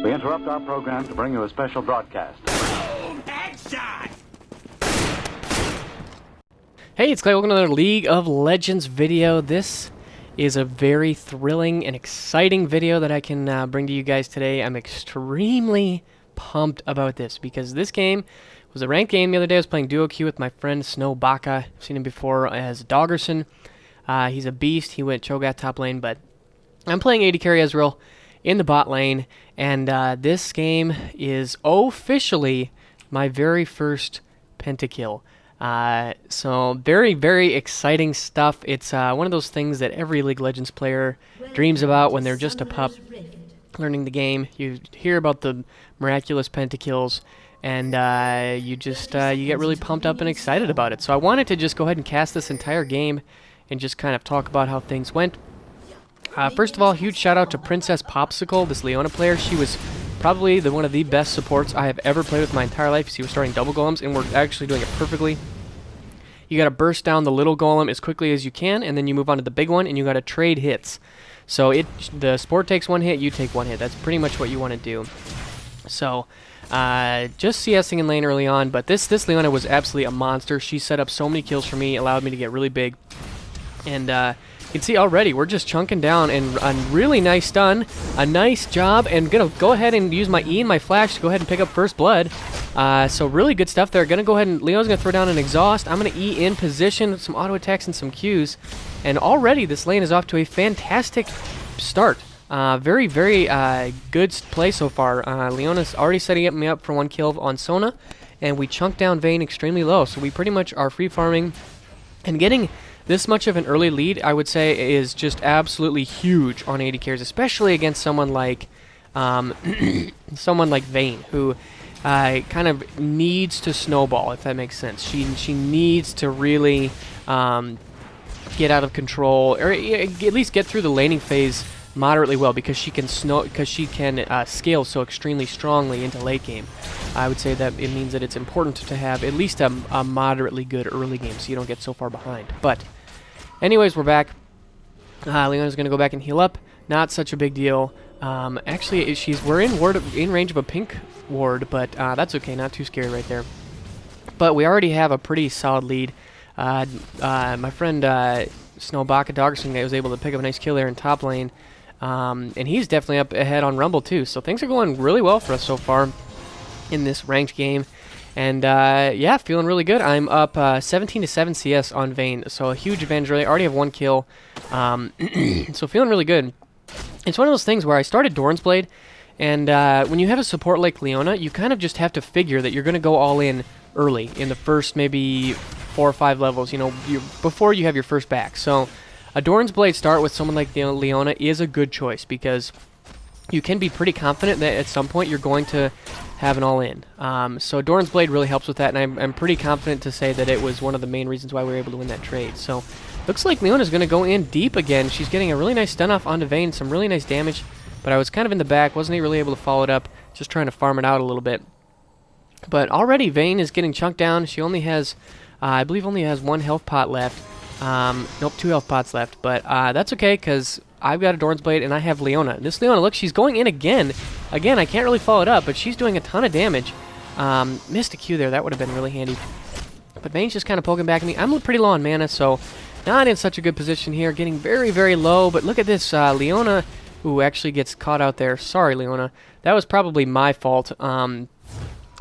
We interrupt our program to bring you a special broadcast. Boom! Headshot! Hey, it's Clay. Welcome to another League of Legends video. This is a very thrilling and exciting video that I can bring to you guys today. I'm extremely pumped about this because this game was a ranked game the other day. I was playing duo queue with my friend Snow Baka. I've seen him before as Doggerson. He's a beast. He went Cho'Gath top lane, but I'm playing AD carry Ezreal in the bot lane, and this game is officially my very first pentakill. So very, very exciting stuff. It's one of those things that every League of Legends player dreams about when they're just a pup learning the game. You hear about the miraculous pentakills, and you get really pumped up and excited about it. So I wanted to just go ahead and cast this entire game and just kind of talk about how things went. First of all, huge shout out to Princess Popsicle, this Leona player. She was probably one of the best supports I have ever played with my entire life. She was starting double golems, and we're actually doing it perfectly. You got to burst down the little golem as quickly as you can, and then you move on to the big one, and you got to trade hits. So the support takes one hit, you take one hit. That's pretty much what you want to do. So just CSing in lane early on, but this Leona was absolutely a monster. She set up so many kills for me, allowed me to get really big, and you can see already we're just chunking down, and a really nice stun, a nice job, and gonna go ahead and use my E and my flash to go ahead and pick up first blood. So really good stuff there. Gonna go ahead and Leo's gonna throw down an exhaust. I'm gonna E in position with some auto attacks and some Qs, and already this lane is off to a fantastic start. Very, very good play so far. Leona's already setting me up for one kill on Sona, and we chunked down Vayne extremely low, so we pretty much are free farming, and getting this much of an early lead, I would say, is just absolutely huge on AD carries, especially against someone like Vayne, who kind of needs to snowball, if that makes sense. She needs to really get out of control, or at least get through the laning phase moderately well, because she can scale so extremely strongly into late game. I would say that it means that it's important to have at least a moderately good early game, so you don't get so far behind. But anyways, we're back. Leona's gonna go back and heal up. Not such a big deal. Actually, we're in range of a pink ward, but that's okay. Not too scary right there. But we already have a pretty solid lead. My friend Snowbaka Doggerson was able to pick up a nice kill there in top lane. And he's definitely up ahead on Rumble too. So things are going really well for us so far in this ranked game. And yeah, feeling really good. I'm up 17-7 CS on Vayne. So a huge advantage really. I already have one kill. So feeling really good. It's one of those things where I started Doran's Blade. And when you have a support like Leona, you kind of just have to figure that you're going to go all in early in the first maybe 4 or 5 levels, before you have your first back. So a Doran's Blade start with someone like Leona is a good choice, because you can be pretty confident that at some point you're going to have an all-in. So Doran's Blade really helps with that, and I'm pretty confident to say that it was one of the main reasons why we were able to win that trade. So looks like Leona's going to go in deep again. She's getting a really nice stun off onto Vayne, some really nice damage, but I was kind of in the back, wasn't really able to follow it up, just trying to farm it out a little bit. But already Vayne is getting chunked down. She only has, I believe, only has 1 health pot left. Nope, 2 health pots left. But that's okay, because I've got a Doran's Blade and I have Leona. This Leona, look, she's going in again. Again, I can't really follow it up, but she's doing a ton of damage. Missed a Q there. That would have been really handy. But Vayne's just kind of poking back at me. I'm pretty low on mana, so not in such a good position here. Getting very, very low. But look at this Leona, who actually gets caught out there. Sorry, Leona. That was probably my fault.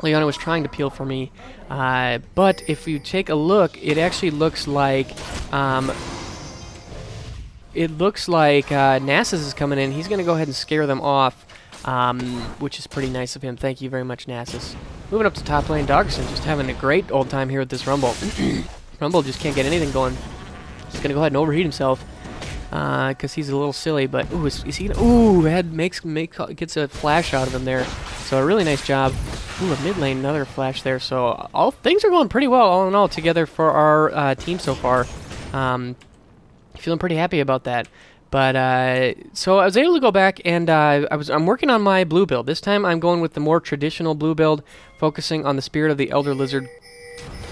Leona was trying to peel for me, but if you take a look, it actually looks like Nasus is coming in. He's going to go ahead and scare them off, which is pretty nice of him. Thank you very much, Nasus. Moving up to top lane, Doggerson just having a great old time here with this Rumble. Rumble just can't get anything going. He's going to go ahead and overheat himself, because he's a little silly. But ooh, is he gonna, ooh, gets a flash out of him there. So a really nice job. Ooh, a mid lane, another flash there. So all things are going pretty well, all in all, together for our team so far. Feeling pretty happy about that. But so I was able to go back, and I'm working on my blue build. This time I'm going with the more traditional blue build, focusing on the Spirit of the Elder Lizard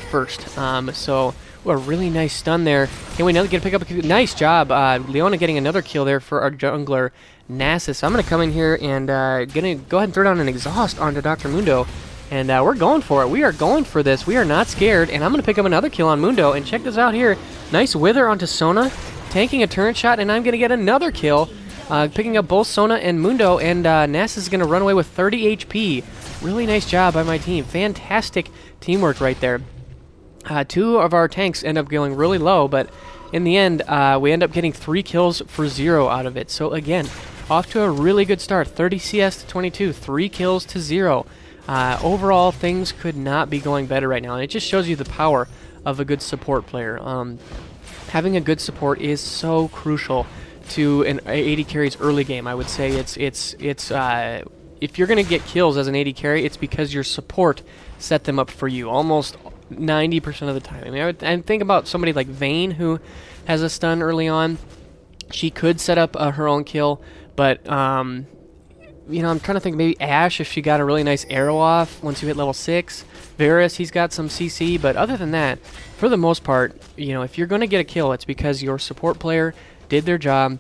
first. So Ooh, a really nice stun there. Can we now get a pick up? Nice job. Leona getting another kill there for our jungler, Nasus. So I'm going to come in here and gonna go ahead and throw down an exhaust onto Dr. Mundo. And we're going for it. We are going for this. We are not scared. And I'm going to pick up another kill on Mundo. And check this out here. Nice wither onto Sona, tanking a turret shot, and I'm going to get another kill. Picking up both Sona and Mundo, and Nasus is going to run away with 30 HP. Really nice job by my team. Fantastic teamwork right there. Two of our tanks end up going really low, but in the end, we end up getting 3 kills for 0 out of it. So again, off to a really good start. 30 CS to 22, 3 kills to 0. Overall, things could not be going better right now, and it just shows you the power of a good support player. Having a good support is so crucial to an AD carry's early game. I would say it's if you're going to get kills as an AD carry, it's because your support set them up for you almost 90% of the time. I mean, I think about somebody like Vayne, who has a stun early on. She could set up her own kill, but you know, I'm trying to think maybe Ashe, if she got a really nice arrow off once you hit level 6. Varus, he's got some CC, but other than that, for the most part, you know, if you're going to get a kill, it's because your support player did their job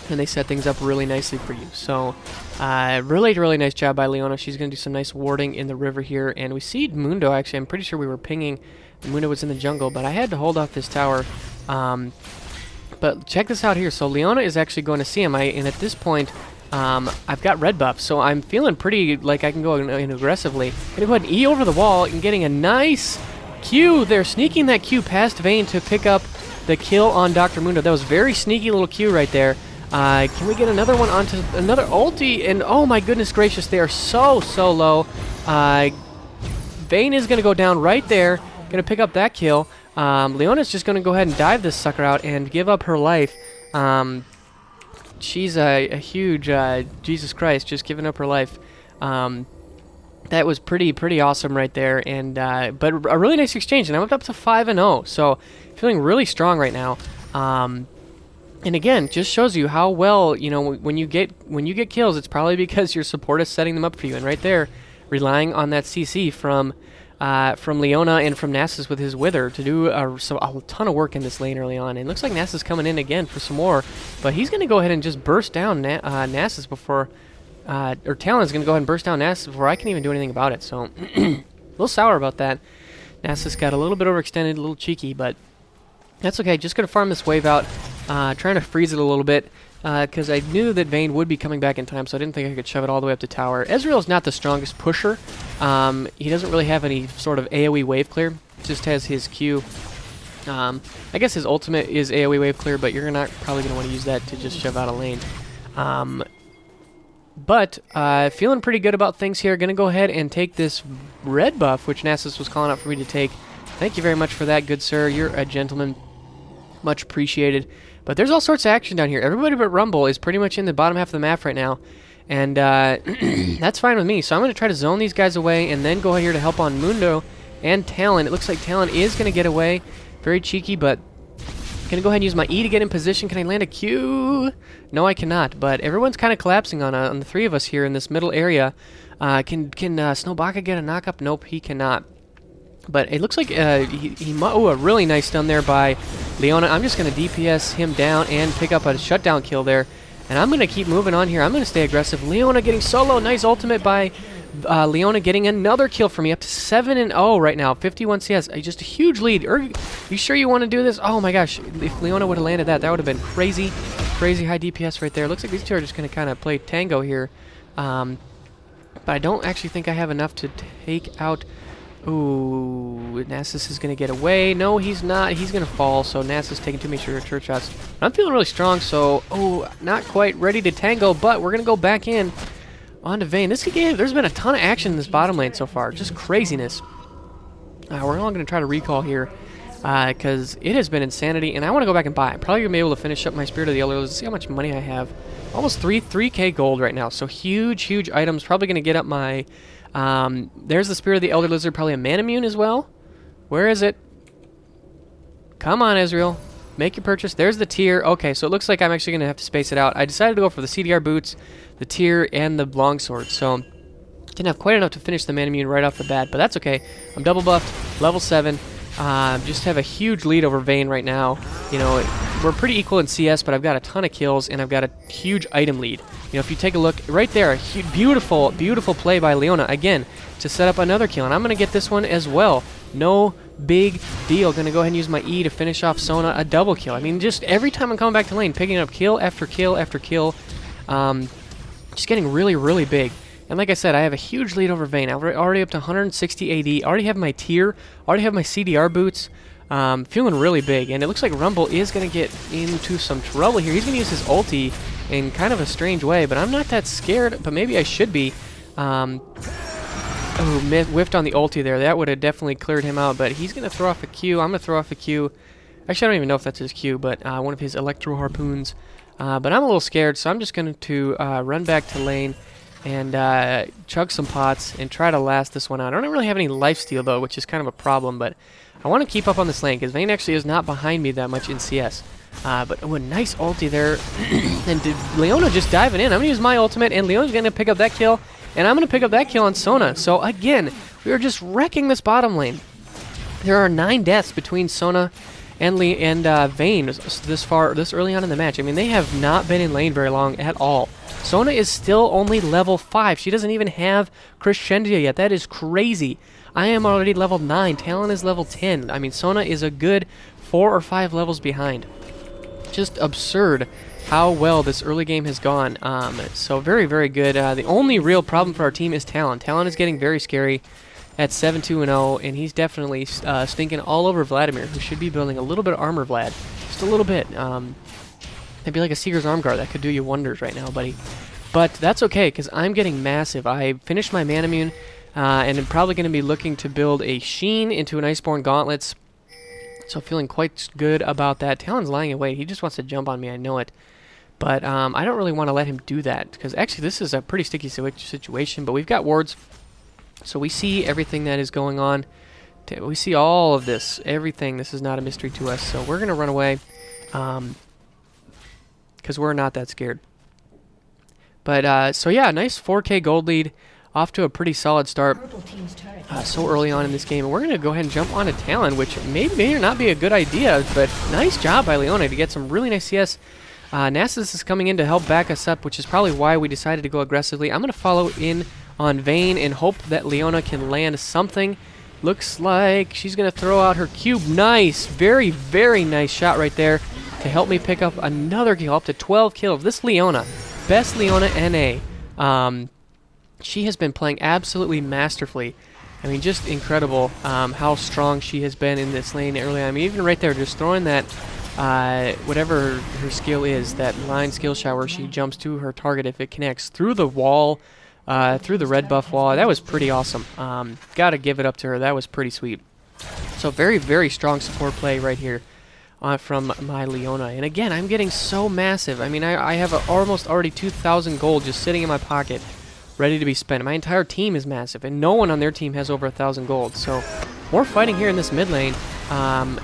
and they set things up really nicely for you. So, really nice job by Leona. She's going to do some nice warding in the river here, and we see Mundo, actually. I'm pretty sure we were pinging. Mundo was in the jungle, but I had to hold off this tower. But check this out here. So Leona is actually going to see him, and at this point, I've got red buff, so I'm feeling pretty like I can go in aggressively. Gonna go ahead and E over the wall and getting a nice Q there, sneaking that Q past Vayne to pick up the kill on Dr. Mundo. That was very sneaky little Q right there. Can we get another one onto another ulti? And oh my goodness gracious, they are so low. Vayne is gonna go down right there, gonna pick up that kill. Leona's just gonna go ahead and dive this sucker out and give up her life. She's a huge, Jesus Christ, just giving up her life. That was pretty awesome right there, and but a really nice exchange, and I'm up to 5-0, so feeling really strong right now. And again, just shows you how well, you know, when you get kills, it's probably because your support is setting them up for you, and right there, relying on that CC from Leona and from Nasus with his Wither to do a ton of work in this lane early on. And it looks like Nasus coming in again for some more, but he's going to go ahead and just burst down Nasus before, or Talon's going to go ahead and burst down Nasus before I can even do anything about it. So, a little sour about that. Nasus got a little bit overextended, a little cheeky, but that's okay. Just going to farm this wave out, trying to freeze it a little bit, because I knew that Vayne would be coming back in time, so I didn't think I could shove it all the way up to tower. Ezreal's not the strongest pusher. He doesn't really have any sort of AoE wave clear. Just has his Q. I guess his ultimate is AoE wave clear, but you're not probably going to want to use that to just shove out a lane. But feeling pretty good about things here. Going to go ahead and take this red buff, which Nasus was calling out for me to take. Thank you very much for that, good sir. You're a gentleman. Much appreciated. But there's all sorts of action down here. Everybody but Rumble is pretty much in the bottom half of the map right now. And that's fine with me. So I'm going to try to zone these guys away and then go here to help on Mundo and Talon. It looks like Talon is going to get away. Very cheeky, but I'm going to go ahead and use my E to get in position. Can I land a Q? No, I cannot. But everyone's kind of collapsing on the three of us here in this middle area. Can Snowbaka get a knock-up? Nope, he cannot. But it looks like a really nice stun there by Leona. I'm just going to DPS him down and pick up a shutdown kill there. And I'm going to keep moving on here. I'm going to stay aggressive. Leona getting solo. Nice ultimate by Leona getting another kill for me. Up to 7-0 right now. 51 CS. Just a huge lead. You sure you want to do this? Oh my gosh. If Leona would have landed that, that would have been crazy. Crazy high DPS right there. Looks like these two are just going to kind of play tango here. But I don't actually think I have enough to take out... Ooh, Nasus is going to get away. No, he's not. He's going to fall, so Nasus taking too many church shots. I'm feeling really strong, so... Oh, not quite ready to tango, but we're going to go back in onto Vayne. This game, there's been a ton of action in this bottom lane so far. Just craziness. We're all going to try to recall here, because it has been insanity, and I want to go back and buy. I'm probably going to be able to finish up my Spirit of the Elder. Let's see how much money I have. Almost 3K gold right now, so huge items. Probably going to get up my... there's the Spirit of the Elder Lizard, probably a Manamune as well. Where is it? Come on, Ezreal. Make your purchase. There's the tier. Okay, so it looks like I'm actually going to have to space it out. I decided to go for the CDR boots, the tier, and the longsword. So, didn't have quite enough to finish the Manamune right off the bat, but that's okay. I'm double buffed, level 7. Just have a huge lead over Vayne right now. You know, we're pretty equal in CS, but I've got a ton of kills, and I've got a huge item lead. You know, if you take a look right there, beautiful, beautiful play by Leona, again, to set up another kill. And I'm going to get this one as well. No big deal. Going to go ahead and use my E to finish off Sona, a double kill. I mean, just every time I'm coming back to lane, picking up kill after kill after kill. Just getting really, really big. And like I said, I have a huge lead over Vayne. I'm already up to 160 AD. Already have my tier. Already have my CDR boots. Feeling really big. And it looks like Rumble is going to get into some trouble here. He's going to use his ulti in kind of a strange way. But I'm not that scared. But maybe I should be. Oh, whiffed on the ulti there. That would have definitely cleared him out. But he's going to throw off a Q. I'm going to throw off a Q. Actually, I don't even know if that's his Q. But one of his electro harpoons. But I'm a little scared. So I'm just going to run back to lane. And chug some pots and try to last this one out. I don't really have any lifesteal though, which is kind of a problem, but I want to keep up on this lane because Vayne actually is not behind me that much in CS. But a nice ulti there. And Leona just diving in. I'm going to use my ultimate, and Leona's going to pick up that kill, and I'm going to pick up that kill on Sona. So again, we are just wrecking this bottom lane. There are 9 deaths between Sona and Vayne this early on in the match. I mean, they have not been in lane very long at all. Sona is still only level 5. She doesn't even have Crescendia yet. That is crazy. I am already level 9. Talon is level 10. I mean, Sona is a good 4 or 5 levels behind. Just absurd how well this early game has gone. So very, very good. The only real problem for our team is Talon. Talon is getting very scary at 7-2-0, and he's definitely stinking all over Vladimir, who should be building a little bit of armor, Vlad. Just a little bit. Maybe like a Seeker's Arm Guard. That could do you wonders right now, buddy. But that's okay, because I'm getting massive. I finished my Manamune, and I'm probably going to be looking to build a Sheen into an Iceborne Gauntlets. So feeling quite good about that. Talon's lying in wait. He just wants to jump on me. I know it. But I don't really want to let him do that, because actually this is a pretty sticky situation. But we've got wards, so we see everything that is going on. We see all of this, everything. This is not a mystery to us. So we're going to run away. Because we're not that scared. But, so yeah, nice 4K gold lead. Off to a pretty solid start so early on in this game. And we're going to go ahead and jump on a Talon, which may or not be a good idea. But nice job by Leona to get some really nice CS. Nasus is coming in to help back us up, which is probably why we decided to go aggressively. I'm going to follow in on Vayne and hope that Leona can land something. Looks like she's going to throw out her cube. Nice. Very, very nice shot right there to help me pick up another kill, up to 12 kills. This Leona, best Leona NA. She has been playing absolutely masterfully. I mean, just incredible how strong she has been in this lane early. I mean, even right there, just throwing that, whatever her skill is, that line skill shot where she jumps to her target if it connects through the wall, through the red buff wall. That was pretty awesome. Gotta give it up to her. That was pretty sweet. So very, very strong support play right here. From my Leona. And again, I'm getting so massive. I mean, I have almost already 2,000 gold just sitting in my pocket, ready to be spent. My entire team is massive, and no one on their team has over 1,000 gold. So, more fighting here in this mid lane. So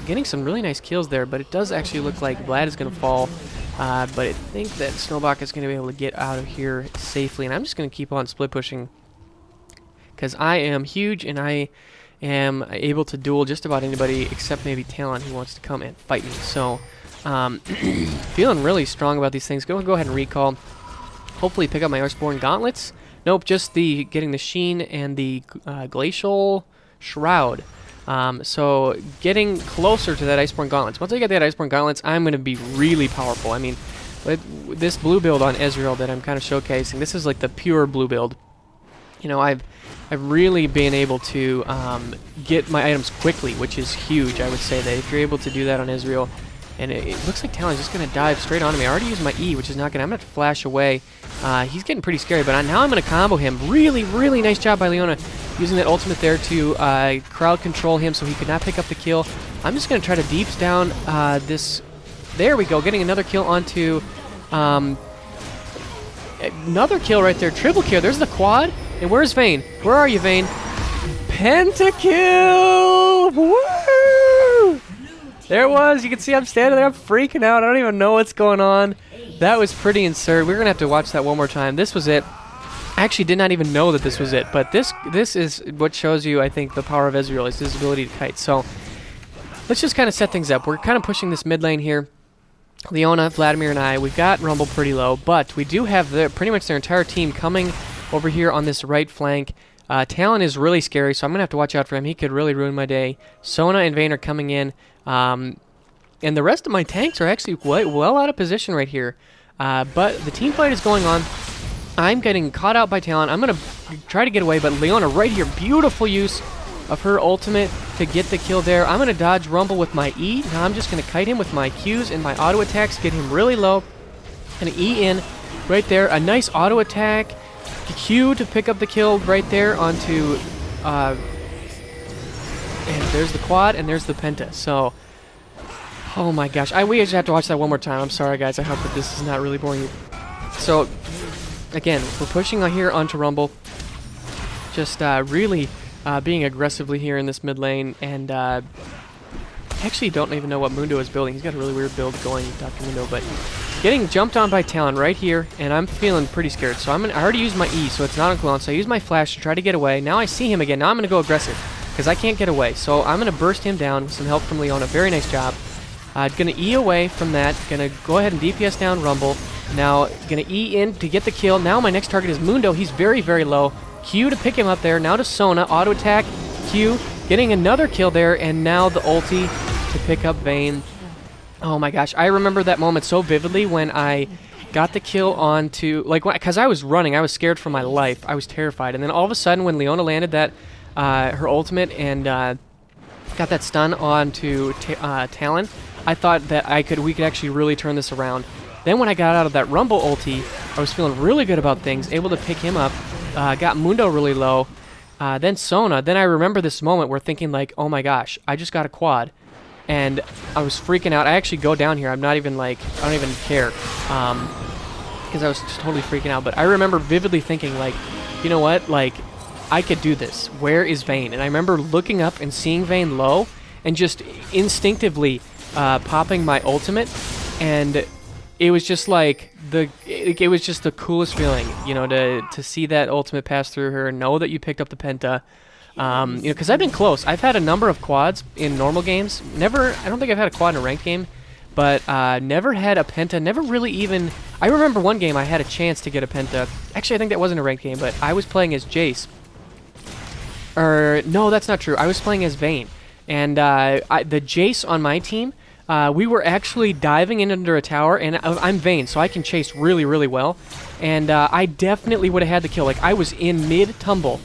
getting some really nice kills there, but it does actually look like Vlad is going to fall. But I think that Snowbach is going to be able to get out of here safely. And I'm just going to keep on split pushing, because I am huge, and I am able to duel just about anybody except maybe Talon, who wants to come and fight me. So feeling really strong about these things. Go ahead and recall. Hopefully pick up my Iceborne Gauntlets. Nope, just getting the Sheen and the Glacial Shroud. So getting closer to that Iceborne Gauntlets. Once I get that Iceborne Gauntlets, I'm going to be really powerful. I mean, with this blue build on Ezreal that I'm kind of showcasing, this is like the pure blue build. You know, I've really been able to get my items quickly, which is huge. I would say that if you're able to do that on Ezreal, and it looks like Talon's just going to dive straight onto me. I already used my E, which is not going to... I'm going to flash away. He's getting pretty scary, but now I'm going to combo him. Really, really nice job by Leona using that ultimate there to crowd control him so he could not pick up the kill. I'm just going to try to deeps down this... There we go, getting another kill onto... another kill right there. Triple kill. There's the quad. And where's Vayne? Where are you, Vayne? Pentakill! Woo! There it was. You can see I'm standing there. I'm freaking out. I don't even know what's going on. That was pretty absurd. We're going to have to watch that one more time. This was it. I actually did not even know that this was it, but this is what shows you, I think, the power of Ezreal, is his ability to kite. So let's just kind of set things up. We're kind of pushing this mid lane here. Leona, Vladimir, and I, we've got Rumble pretty low, but we do have pretty much their entire team coming over here on this right flank. Talon is really scary, so I'm going to have to watch out for him. He could really ruin my day. Sona and Vayne are coming in, and the rest of my tanks are actually well out of position right here. But the team fight is going on. I'm getting caught out by Talon. I'm going to try to get away, but Leona right here, beautiful use of her ultimate to get the kill there. I'm going to dodge Rumble with my E. Now I'm just going to kite him with my Qs and my auto attacks, get him really low. Going to E in right there. A nice auto attack. Q to pick up the kill right there onto... and there's the quad, and there's the penta. So... oh my gosh. We just have to watch that one more time. I'm sorry, guys. I hope that this is not really boring you. So... again, we're pushing here onto Rumble, just really being aggressively here in this mid lane, and actually don't even know what Mundo is building. He's got a really weird build going, Dr. Mundo, but getting jumped on by Talon right here, and I'm feeling pretty scared. So I already used my E, so it's not on cooldown, so I use my flash to try to get away. Now I see him again. Now I'm going to go aggressive, because I can't get away. So I'm going to burst him down with some help from Leona. Very nice job. Going to E away from that. Going to go ahead and DPS down Rumble. Now, going to E in to get the kill. Now my next target is Mundo. He's very, very low. Q to pick him up there. Now to Sona. Auto attack. Q getting another kill there. And now the ulti to pick up Vayne. Oh my gosh. I remember that moment so vividly when I got the kill onto... like, because I was running. I was scared for my life. I was terrified. And then all of a sudden when Leona landed that her ultimate and got that stun onto Talon, I thought that we could actually really turn this around. Then when I got out of that Rumble ulti, I was feeling really good about things, able to pick him up, got Mundo really low, then Sona. Then I remember this moment where thinking like, oh my gosh, I just got a quad, and I was freaking out. I actually go down here. I'm not even like, I don't even care, because I was just totally freaking out. But I remember vividly thinking like, you know what, like, I could do this. Where is Vayne? And I remember looking up and seeing Vayne low, and just instinctively popping my ultimate, and it was just like it was just the coolest feeling, you know, to see that ultimate pass through her and know that you picked up the penta. You know, because I've been close. I've had a number of quads in normal games. I don't think I've had a quad in a ranked game, but never had a penta. Never really even. I remember one game I had a chance to get a penta. Actually, I think that wasn't a ranked game, but I was playing as Jace. Or no, that's not true. I was playing as Vayne, and the Jace on my team. We were actually diving in under a tower, and I'm Vayne, so I can chase really, really well. And I definitely would have had the kill. Like, I was in mid-tumble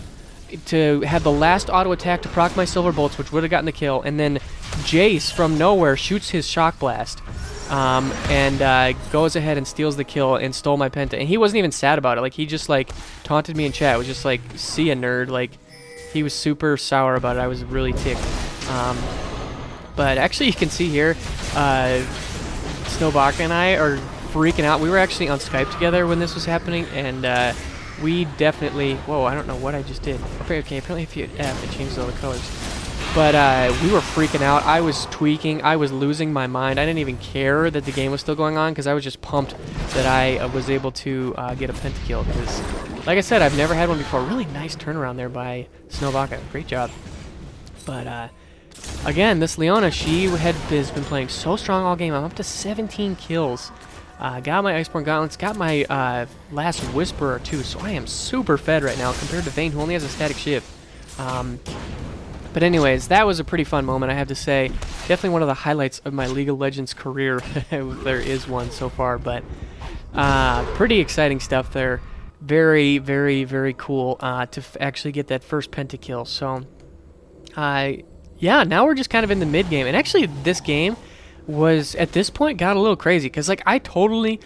to have the last auto attack to proc my silver bolts, which would have gotten the kill. And then Jace, from nowhere, shoots his shock blast and goes ahead and steals the kill and stole my penta. And he wasn't even sad about it. Like, he just, like, taunted me in chat. It was just like, see ya, nerd. Like, he was super sour about it. I was really ticked. But actually, you can see here, Snowbaka and I are freaking out. We were actually on Skype together when this was happening, and we definitely... whoa, I don't know what I just did. Okay, apparently if you F, it changes all the colors. But we were freaking out. I was tweaking. I was losing my mind. I didn't even care that the game was still going on, because I was just pumped that I was able to get a pentakill. Because, like I said, I've never had one before. Really nice turnaround there by Snowbaka. Great job. But... again, this Leona, she has been playing so strong all game. I'm up to 17 kills. Got my Iceborne Gauntlets, got my last Whisperer too, so I am super fed right now compared to Vayne, who only has a static shift. But anyways, that was a pretty fun moment, I have to say. Definitely one of the highlights of my League of Legends career, if there is one so far. But pretty exciting stuff there. Very, very, very cool to actually get that first pentakill. So, yeah, now we're just kind of in the mid game. And actually, this game was, at this point, got a little crazy. Because, like, I totally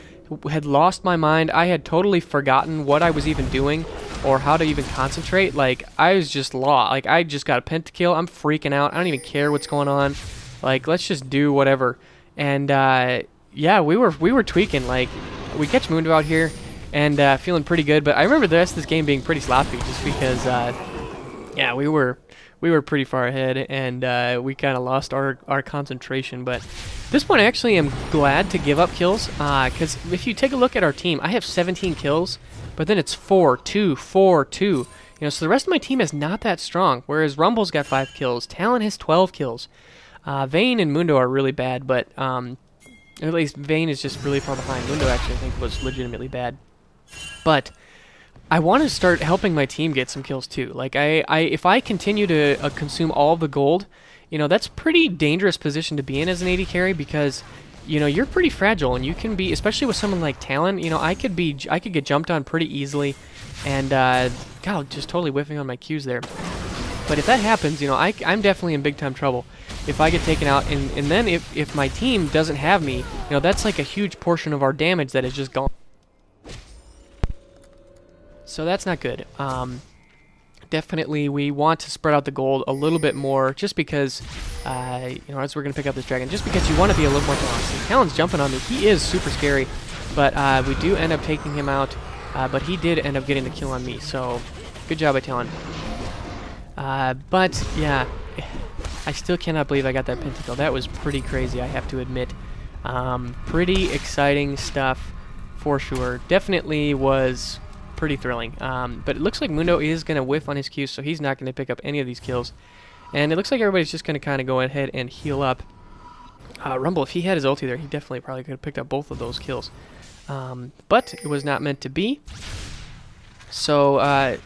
had lost my mind. I had totally forgotten what I was even doing or how to even concentrate. Like, I was just lost. Like, I just got a pentakill. I'm freaking out. I don't even care what's going on. Like, let's just do whatever. And, yeah, we were tweaking. Like, we catch Mundo out here and feeling pretty good. But I remember the rest of this game being pretty sloppy just because, yeah, we were pretty far ahead, and we kind of lost our concentration. But this point, I actually am glad to give up kills, because if you take a look at our team, I have 17 kills, but then it's 4, 2, 4, 2. You know, so the rest of my team is not that strong, whereas Rumble's got 5 kills, Talon has 12 kills. Vayne and Mundo are really bad, but at least Vayne is just really far behind. Mundo actually I think was legitimately bad. But I want to start helping my team get some kills too. Like if I continue to consume all of the gold, you know, that's a pretty dangerous position to be in as an AD carry because, you know, you're pretty fragile and you can be, especially with someone like Talon, you know, I could get jumped on pretty easily, and God, just totally whiffing on my Qs there. But if that happens, you know, I'm definitely in big time trouble if I get taken out, and then if my team doesn't have me, you know, that's like a huge portion of our damage that is just gone. So that's not good. Definitely we want to spread out the gold a little bit more, just because, you know, as we're going to pick up this dragon, just because you want to be a little more balanced. Talon's jumping on me. He is super scary, but we do end up taking him out, but he did end up getting the kill on me, so good job by Talon. But, yeah, I still cannot believe I got that pentakill. That was pretty crazy, I have to admit. Pretty exciting stuff, for sure. Definitely was pretty thrilling. But it looks like Mundo is going to whiff on his Qs, so he's not going to pick up any of these kills. And it looks like everybody's just going to kind of go ahead and heal up. Rumble, if he had his ulti there, he definitely probably could have picked up both of those kills. But it was not meant to be. So,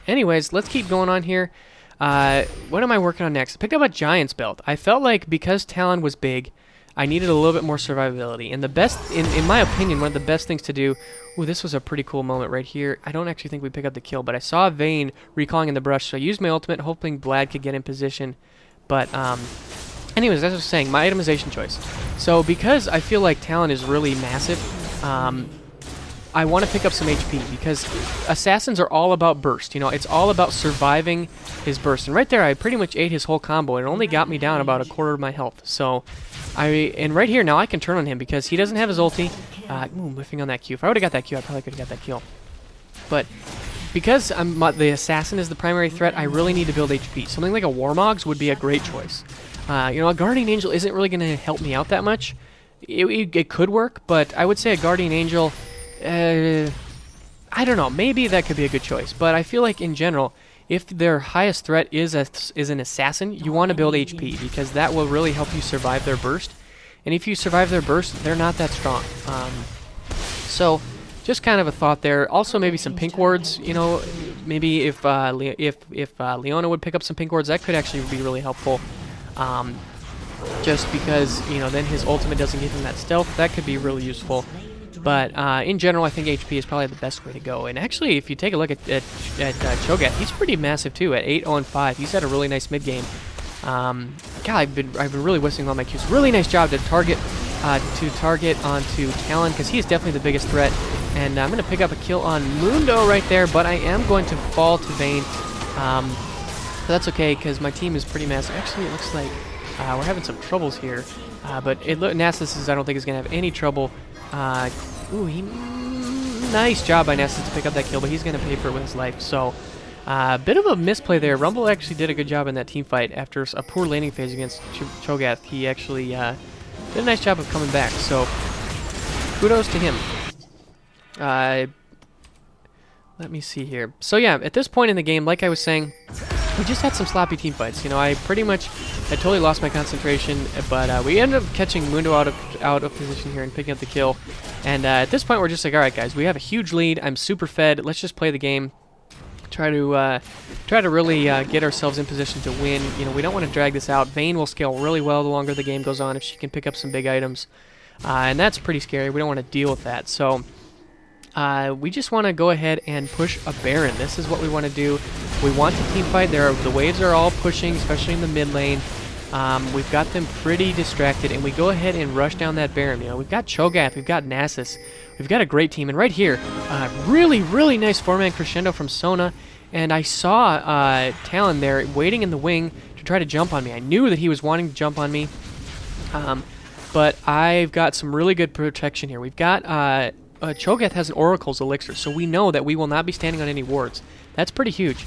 anyways, let's keep going on here. What am I working on next? I picked up a Giant's Belt. I felt like because Talon was big, I needed a little bit more survivability. And the best, in my opinion, one of the best things to do... Ooh, this was a pretty cool moment right here. I don't actually think we pick up the kill, but I saw Vayne recalling in the brush, so I used my ultimate, hoping Vlad could get in position. But, anyways, as I was saying, my itemization choice. So, because I feel like Talon is really massive, I want to pick up some HP, because assassins are all about burst. You know, it's all about surviving his burst. And right there, I pretty much ate his whole combo. It only got me down about a quarter of my health. So, and right here, now I can turn on him, because he doesn't have his ulti. Ooh, whiffing on that Q. If I would have got that Q, I probably could have got that kill. But because the assassin is the primary threat, I really need to build HP. Something like a Warmogs would be a great choice. You know, a Guardian Angel isn't really going to help me out that much. It could work, but I would say a Guardian Angel... I don't know. Maybe that could be a good choice. But I feel like in general, if their highest threat is an assassin, you want to build HP, because that will really help you survive their burst. And if you survive their burst, they're not that strong. So, just kind of a thought there. Also, maybe some pink wards. You know, maybe if Leona would pick up some pink wards, that could actually be really helpful. Just because, you know, then his ultimate doesn't give him that stealth. That could be really useful. But in general, I think HP is probably the best way to go. And actually, if you take a look at Cho'Gath, he's pretty massive too. At 8-0-5, he's had a really nice mid game. God, I've been really whistling on my Qs. Really nice job to target onto Talon, because he is definitely the biggest threat. And I'm going to pick up a kill on Mundo right there, but I am going to fall to Vayne. But that's okay, because my team is pretty massive. Actually, it looks like we're having some troubles here. But Nasus, I don't think, is going to have any trouble. Ooh, nice job by Nasus to pick up that kill, but he's going to pay for it with his life. So, bit of a misplay there. Rumble actually did a good job in that team fight. After a poor laning phase against Cho'Gath, he actually did a nice job of coming back. So, kudos to him. Let me see here. So yeah, at this point in the game, like I was saying, we just had some sloppy team fights. You know, I totally lost my concentration, but we ended up catching Mundo out of position here and picking up the kill. And at this point, we're just like, all right, guys, we have a huge lead. I'm super fed. Let's just play the game. Try to really get ourselves in position to win. You know, we don't want to drag this out. Vayne will scale really well the longer the game goes on if she can pick up some big items, and that's pretty scary. We don't want to deal with that. So. We just want to go ahead and push a Baron. This is what we want to do. We want to team fight. The waves are all pushing, especially in the mid lane. We've got them pretty distracted, and we go ahead and rush down that Baron. You know, we've got Cho'Gath, we've got Nasus, we've got a great team. And right here, really, really nice 4-man crescendo from Sona. And I saw Talon there waiting in the wing to try to jump on me. I knew that he was wanting to jump on me, but I've got some really good protection here. We've got... Cho'Gath has an Oracle's Elixir, so we know that we will not be standing on any wards. That's pretty huge.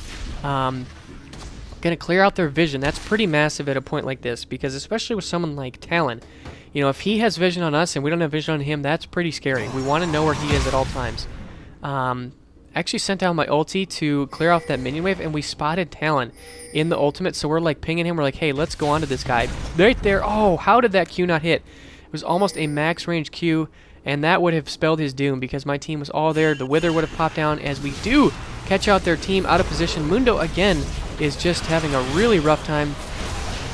Gonna clear out their vision. That's pretty massive at a point like this, because especially with someone like Talon, you know, if he has vision on us and we don't have vision on him, that's pretty scary. We want to know where he is at all times. Actually sent out my ulti to clear off that minion wave, and we spotted Talon in the ultimate, so we're like pinging him. We're like, hey, let's go on to this guy. Right there. Oh, how did that Q not hit? It was almost a max range Q, and that would have spelled his doom because my team was all there. The Wither would have popped down as we do catch out their team out of position. Mundo, again, is just having a really rough time,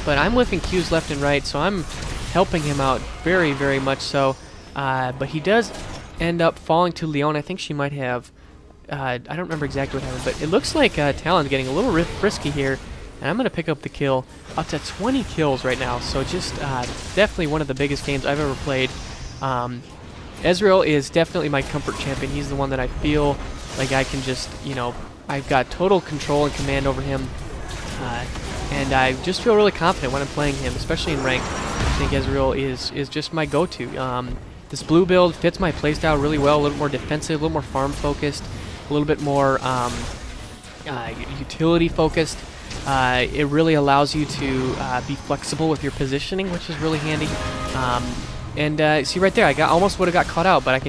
but I'm whiffing Qs left and right, so I'm helping him out very, very much so. But he does end up falling to Leon. I think she might have... I don't remember exactly what happened, but it looks like Talon's getting a little frisky here, and I'm going to pick up the kill. Up to 20 kills right now, so just definitely one of the biggest games I've ever played. Ezreal is definitely my comfort champion. He's the one that I feel like I can just, you know, I've got total control and command over him, and I just feel really confident when I'm playing him, especially in ranked. I think Ezreal is just my go-to. This blue build fits my playstyle really well, a little more defensive, a little more farm-focused, a little bit more utility-focused. It really allows you to be flexible with your positioning, which is really handy. See right there, I almost would have got caught out, but I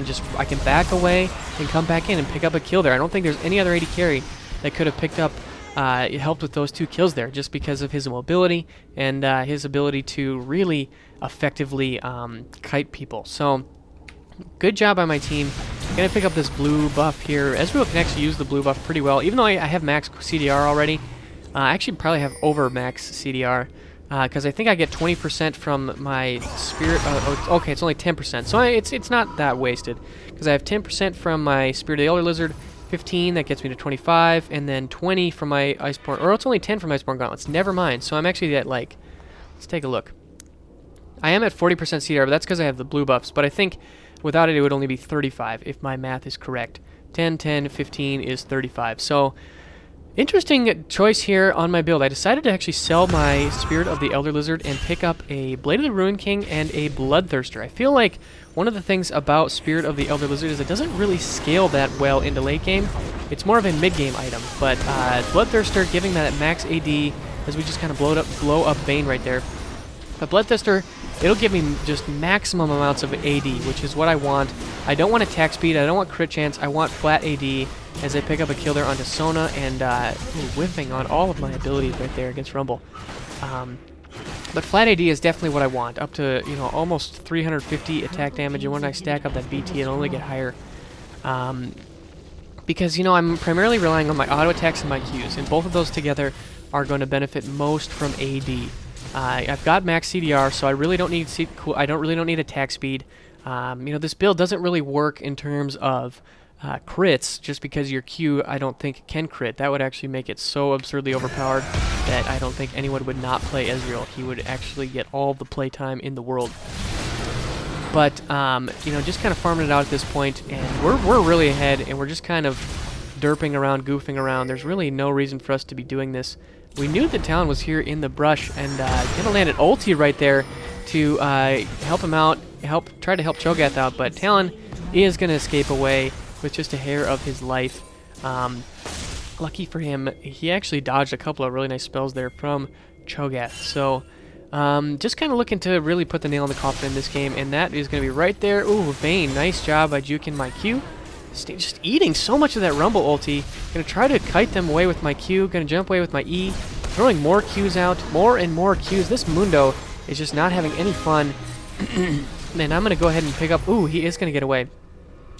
can back away and come back in and pick up a kill there. I don't think there's any other AD carry that could have picked up, helped with those 2 kills there, just because of his mobility and his ability to really effectively kite people. So, good job by my team. Gonna pick up this blue buff here. Ezreal can actually use the blue buff pretty well, even though I have max CDR already. I actually probably have over max CDR, because I think I get 20% from my spirit. Okay, it's only 10%, so it's not that wasted, because I have 10% from my Spirit of the Elder Lizard, 15 that gets me to 25, and then 20 from my Iceborne, or it's only 10 from Iceborne Gauntlets. Never mind. So I'm actually at like, let's take a look. I am at 40% CDR, but that's because I have the blue buffs. But I think without it, it would only be 35 if my math is correct. 10, 10, 15 is 35. So. Interesting choice here on my build. I decided to actually sell my Spirit of the Elder Lizard and pick up a Blade of the Ruined King and a Bloodthirster. I feel like one of the things about Spirit of the Elder Lizard is it doesn't really scale that well into late game. It's more of a mid-game item, but Bloodthirster giving that max AD as we just kind of blow up Bane right there. But Bloodthirster, it'll give me just maximum amounts of AD, which is what I want. I don't want attack speed, I don't want crit chance, I want flat AD as I pick up a kill there onto Sona, and whiffing on all of my abilities right there against Rumble. But flat AD is definitely what I want, up to, you know, almost 350 attack damage, and when I stack up that BT, it'll only get higher. Because, you know, I'm primarily relying on my auto attacks and my Qs, and both of those together are going to benefit most from AD. I've got max CDR, so I really don't need need attack speed. You know, this build doesn't really work in terms of crits, just because your Q, I don't think, can crit. That would actually make it so absurdly overpowered that I don't think anyone would not play Ezreal. He would actually get all the playtime in the world. But, you know, just kind of farming it out at this point, and we're really ahead, and we're just kind of derping around, goofing around. There's really no reason for us to be doing this. We knew that Talon was here in the brush, and gonna land an ulti right there to help him out, try to help Cho'Gath out, but Talon is gonna escape away with just a hair of his life. Lucky for him, he actually dodged a couple of really nice spells there from Cho'Gath. So just kind of looking to really put the nail in the coffin in this game, and that is going to be right there. Ooh, Vayne, nice job by juking my Q. Just eating so much of that Rumble ulti. Going to try to kite them away with my Q. Going to jump away with my E. Throwing more Qs out, more and more Qs. This Mundo is just not having any fun. And I'm going to go ahead and pick up... Ooh, he is going to get away.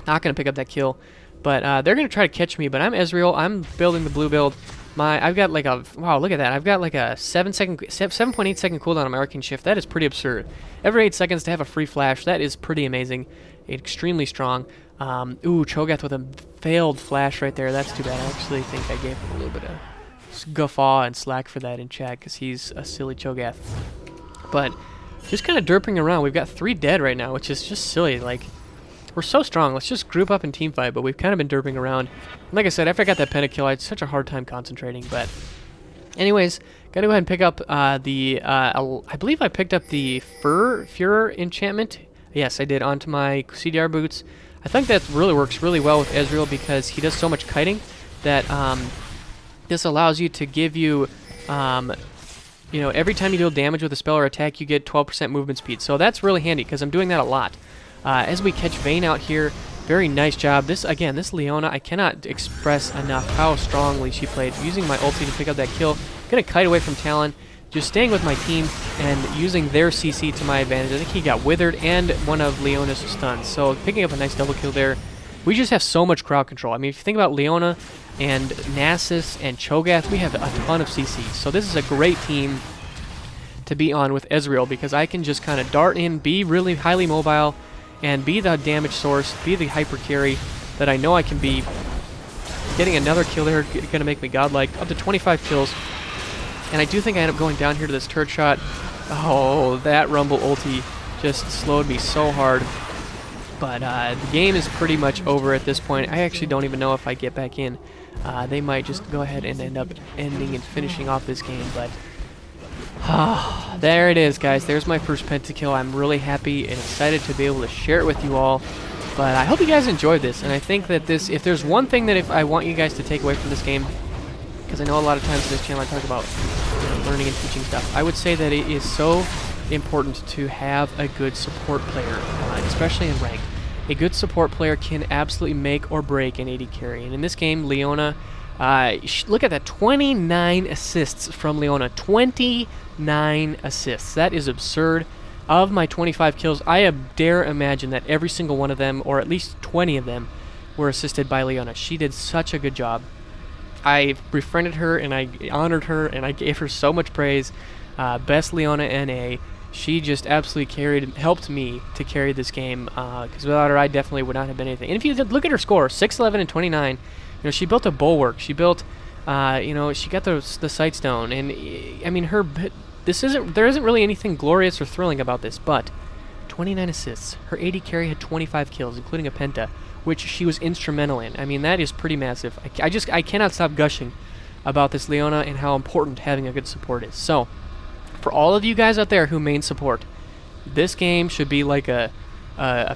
Not going to pick up that kill. But they're going to try to catch me, but I'm Ezreal. I'm building the blue build. I've got like a... Wow, look at that. I've got like a 7.8 second cooldown on my Arcane Shift. That is pretty absurd. Every 8 seconds to have a free flash. That is pretty amazing. Extremely strong. Ooh, Cho'Gath with a failed flash right there. That's too bad. I actually think I gave him a little bit of guffaw and slack for that in chat because he's a silly Cho'Gath. But just kind of derping around. We've got 3 dead right now, which is just silly. Like, we're so strong. Let's just group up and team fight, but we've kind of been derping around. And like I said, after I got that pentakill, I had such a hard time concentrating. But anyways, gotta go ahead and pick up I believe I picked up the Furor enchantment. Yes, I did, onto my CDR boots. I think that really works really well with Ezreal because he does so much kiting that this allows you to give you you know, every time you deal damage with a spell or attack, you get 12% movement speed. So that's really handy because I'm doing that a lot. As we catch Vayne out here, very nice job. This Leona, I cannot express enough how strongly she played. Using my ulti to pick up that kill. Gonna kite away from Talon. Just staying with my team and using their CC to my advantage. I think he got withered and one of Leona's stuns. So picking up a nice double kill there. We just have so much crowd control. I mean, if you think about Leona and Nasus and Cho'Gath, we have a ton of CC. So this is a great team to be on with Ezreal because I can just kind of dart in, be really highly mobile, and be the damage source, be the hyper carry that I know I can be. Getting another kill there going to make me godlike. Up to 25 kills. And I do think I end up going down here to this turret shot. Oh, that Rumble ulti just slowed me so hard. But the game is pretty much over at this point. I actually don't even know if I get back in. They might just go ahead and end up ending and finishing off this game. But there it is, guys. There's my first pentakill. I'm really happy and excited to be able to share it with you all. But I hope you guys enjoyed this. And I think that this, if there's one thing that if I want you guys to take away from this game, because I know a lot of times in this channel I talk about learning and teaching stuff, I would say that it is so important to have a good support player, especially in ranked. A good support player can absolutely make or break an AD carry. And in this game, Leona, look at that, 29 assists from Leona. 29 assists. That is absurd. Of my 25 kills, I dare imagine that every single one of them, or at least 20 of them, were assisted by Leona. She did such a good job. I befriended her, and I honored her, and I gave her so much praise. Best Leona NA. She just absolutely helped me to carry this game, because without her, I definitely would not have been anything. And if you look at her score, 6-11 and 29, you know, she built a bulwark. She built, you know, she got the sight stone, and I mean, there isn't really anything glorious or thrilling about this, but 29 assists. Her AD carry had 25 kills, including a penta, which she was instrumental in. I mean, that is pretty massive. I cannot stop gushing about this Leona and how important having a good support is. So, for all of you guys out there who main support, this game should be like a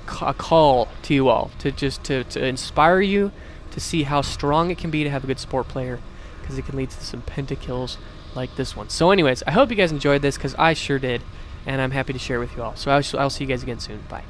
call to you all to inspire you to see how strong it can be to have a good support player, because it can lead to some pentakills like this one. So anyways, I hope you guys enjoyed this, because I sure did, and I'm happy to share it with you all. So I'll see you guys again soon. Bye.